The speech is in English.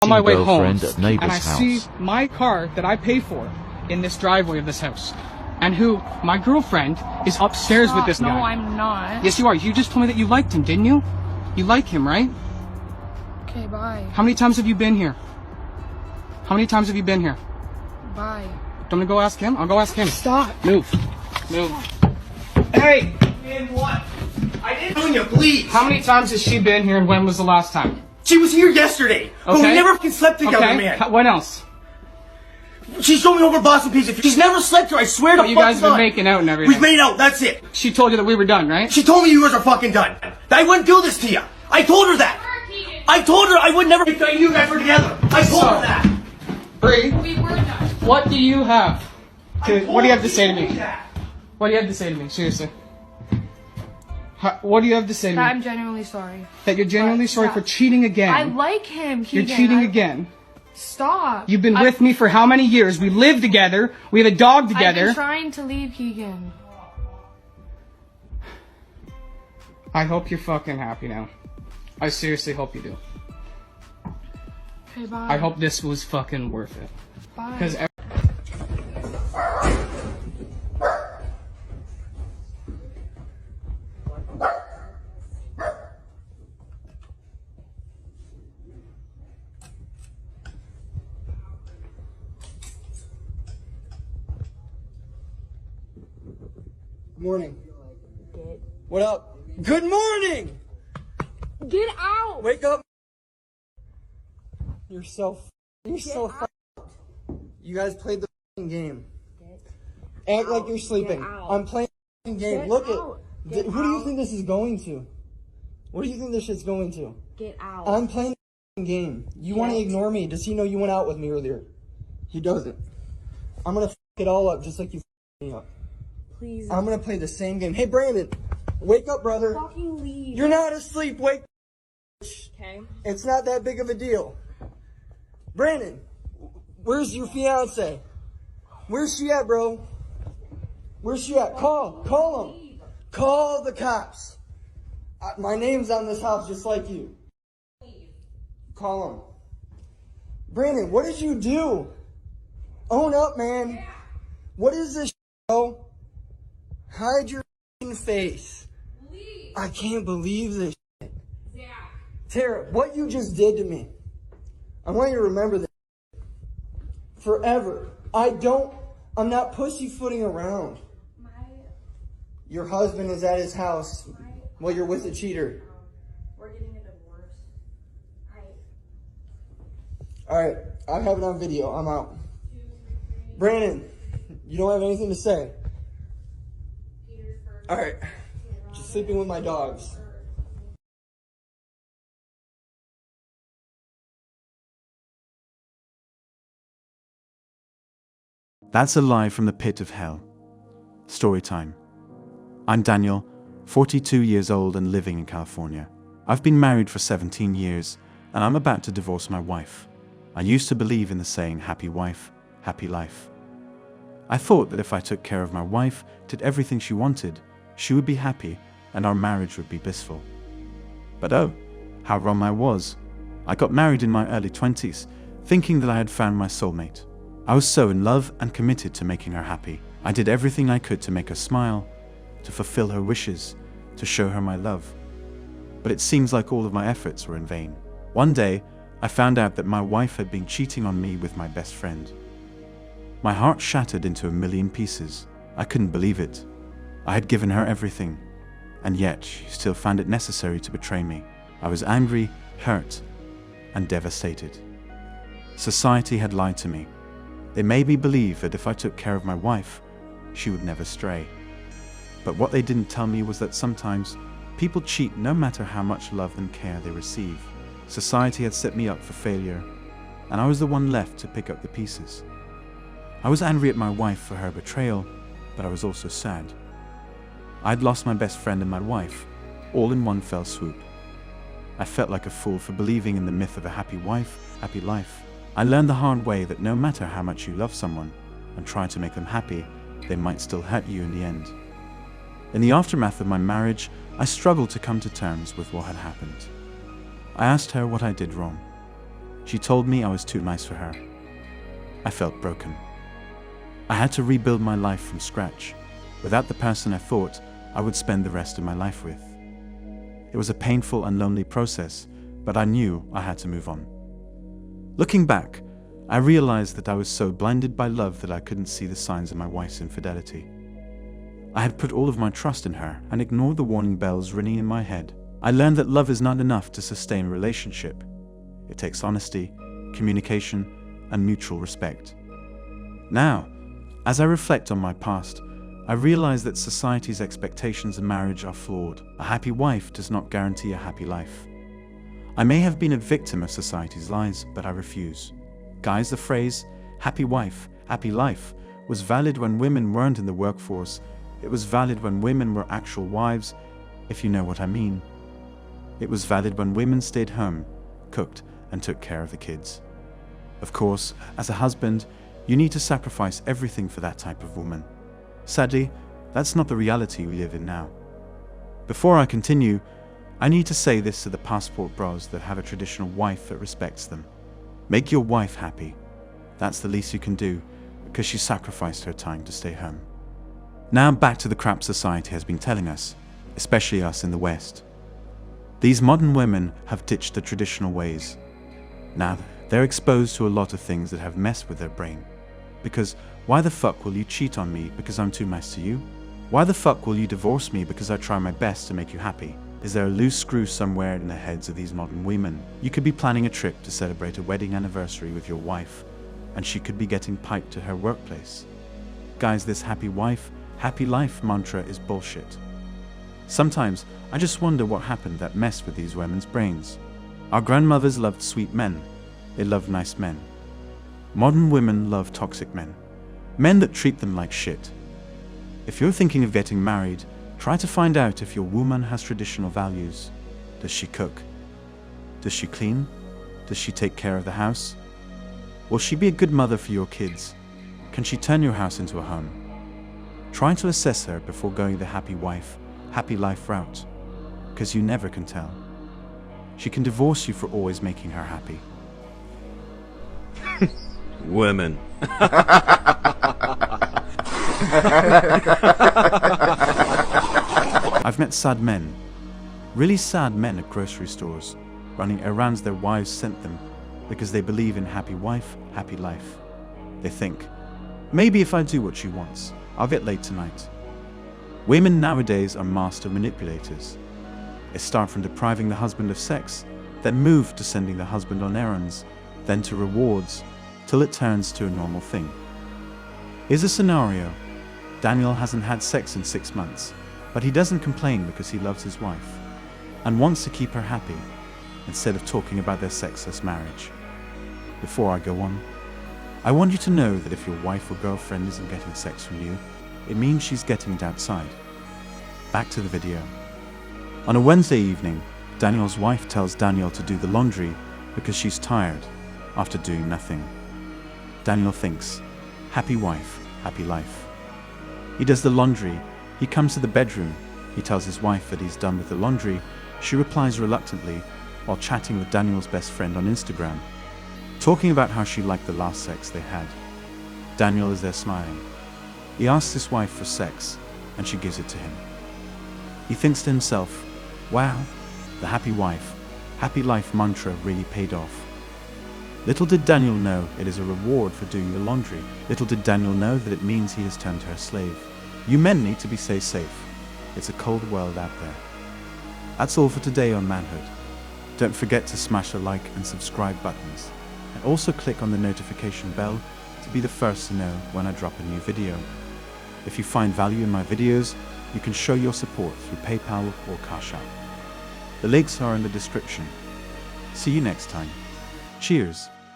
On my way home, at neighbor's and I house. see my car that I pay for in this driveway of this house, and who my girlfriend is upstairs with this guy. No, I'm not. Yes, you are. You just told me that you liked him, didn't you? You like him, right? Okay, bye. How many times have you been here? How many times have you been here? Bye. I'm gonna go ask him. I'll go ask him. Stop. Move. Move. Hey! Man, what? I didn't know you, please! How many times has she been here, and when was the last time? She was here yesterday! But we never fucking slept together, Okay. man! What else? She showed me over Boston Pizza. She's never slept here, I swear to But you guys have been God. making out and everything. We've made out, that's it! She told you that we were done, right? She told me you guys are fucking done. That I wouldn't do this to you. I told her that. I told her I would never if you guys were together. I told her that. Bree, We were done. what do you have? What do you have to say to me? That. What do you have to say to me? Seriously. What do you have to say to me? I'm genuinely sorry. That you're genuinely sorry for cheating again. I like him, Keegan. You're cheating again. Stop. You've been with me for how many years? We live together. We have a dog I've together. been trying to leave, Keegan. I hope you're fucking happy now. I seriously hope you do. Okay, bye. I hope this was fucking worth it. Bye. Because Morning. What up? Good morning! Get out! Wake up. You're so You guys played the f***ing game. Act like you're sleeping. I'm playing the f***ing game. Look at who do you think this is going to? What do you think this shit's going to? Get out. I'm playing the f***ing game. You want to ignore me? Does he know you went out with me earlier? He doesn't. I'm gonna f*** it all up just like you f***ed me up. Please. I'm gonna play the same game. Hey Brandon, wake up, brother. Fucking leave. You're not asleep. Wake. Okay. It's not that big of a deal. Brandon, where's your fiance? Where's she at, bro? Where's she at? Call him. Call the cops. My name's on this house just like you. Call him. Brandon, what did you do? Own up, man. What is this, bro? Hide your face. I can't believe this. Tara, what you just did to me, I want you to remember this forever. I'm not pussyfooting around. Your husband is at his house while you're with a cheater. We're getting a divorce. Alright, I have it on video. I'm out. Brandon, you don't have anything to say. Alright, just sleeping with my dogs. That's a lie from the pit of hell. Story time. I'm Daniel, 42 years old and living in California. I've been married for 17 years and I'm about to divorce my wife. I used to believe in the saying, happy wife, happy life. I thought that if I took care of my wife, did everything she wanted, she would be happy and our marriage would be blissful. But oh, how wrong I was. I got married in my early 20s, thinking that I had found my soulmate. I was so in love and committed to making her happy. I did everything I could to make her smile, to fulfill her wishes, to show her my love. But it seems like all of my efforts were in vain. One day, I found out that my wife had been cheating on me with my best friend. My heart shattered into a million pieces. I couldn't believe it. I had given her everything, and yet she still found it necessary to betray me. I was angry, hurt, and devastated. Society had lied to me. They made me believe that if I took care of my wife, she would never stray. But what they didn't tell me was that sometimes people cheat no matter how much love and care they receive. Society had set me up for failure, and I was the one left to pick up the pieces. I was angry at my wife for her betrayal, but I was also sad. I'd lost my best friend and my wife, all in one fell swoop. I felt like a fool for believing in the myth of a happy wife, happy life. I learned the hard way that no matter how much you love someone and try to make them happy, they might still hurt you in the end. In the aftermath of my marriage, I struggled to come to terms with what had happened. I asked her what I did wrong. She told me I was too nice for her. I felt broken. I had to rebuild my life from scratch, without the person I thought I would spend the rest of my life with. It was a painful and lonely process, but I knew I had to move on. Looking back, I realized that I was so blinded by love that I couldn't see the signs of my wife's infidelity. I had put all of my trust in her and ignored the warning bells ringing in my head. I learned that love is not enough to sustain a relationship. It takes honesty, communication, and mutual respect. Now, as I reflect on my past, I realize that society's expectations of marriage are flawed. A happy wife does not guarantee a happy life. I may have been a victim of society's lies, but I refuse. Guys, the phrase, happy wife, happy life, was valid when women weren't in the workforce. It was valid when women were actual wives, if you know what I mean. It was valid when women stayed home, cooked, and took care of the kids. Of course, as a husband, you need to sacrifice everything for that type of woman. Sadly, that's not the reality we live in now. Before I continue, I need to say this to the passport bros that have a traditional wife that respects them. Make your wife happy. That's the least you can do, because she sacrificed her time to stay home. Now back to the crap society has been telling us, especially us in the West. These modern women have ditched the traditional ways. Now they're exposed to a lot of things that have messed with their brain. Because why the fuck will you cheat on me because I'm too nice to you? Why the fuck will you divorce me because I try my best to make you happy? Is there a loose screw somewhere in the heads of these modern women? You could be planning a trip to celebrate a wedding anniversary with your wife, and she could be getting piped to her workplace. Guys, this happy wife, happy life mantra is bullshit. Sometimes I just wonder what happened that messed with these women's brains. Our grandmothers loved sweet men. They loved nice men. Modern women love toxic men. Men that treat them like shit. If you're thinking of getting married, try to find out if your woman has traditional values. Does she cook? Does she clean? Does she take care of the house? Will she be a good mother for your kids? Can she turn your house into a home? Try to assess her before going the happy wife, happy life route, because you never can tell. She can divorce you for always making her happy. Women. I've met sad men, really sad men at grocery stores, running errands their wives sent them because they believe in happy wife, happy life. They think, maybe if I do what she wants, I'll get laid tonight. Women nowadays are master manipulators. They start from depriving the husband of sex, then move to sending the husband on errands, then to rewards, till it turns to a normal thing. Here's a scenario. Daniel hasn't had sex in 6 months, but he doesn't complain because he loves his wife and wants to keep her happy instead of talking about their sexless marriage. Before I go on, I want you to know that if your wife or girlfriend isn't getting sex from you, it means she's getting it outside. Back to the video. On a Wednesday evening, Daniel's wife tells Daniel to do the laundry because she's tired after doing nothing. Daniel thinks, happy wife, happy life. He does the laundry. He comes to the bedroom. He tells his wife that he's done with the laundry. She replies reluctantly while chatting with Daniel's best friend on Instagram, talking about how she liked the last sex they had. Daniel is there smiling. He asks his wife for sex, and she gives it to him. He thinks to himself, wow, the happy wife, happy life mantra really paid off. Little did Daniel know it is a reward for doing the laundry. Little did Daniel know that it means he has turned her slave. You men need to be safe. It's a cold world out there. That's all for today on Manhood. Don't forget to smash the like and subscribe buttons, and also click on the notification bell to be the first to know when I drop a new video. If you find value in my videos, you can show your support through PayPal or Cash App. The links are in the description. See you next time. Cheers.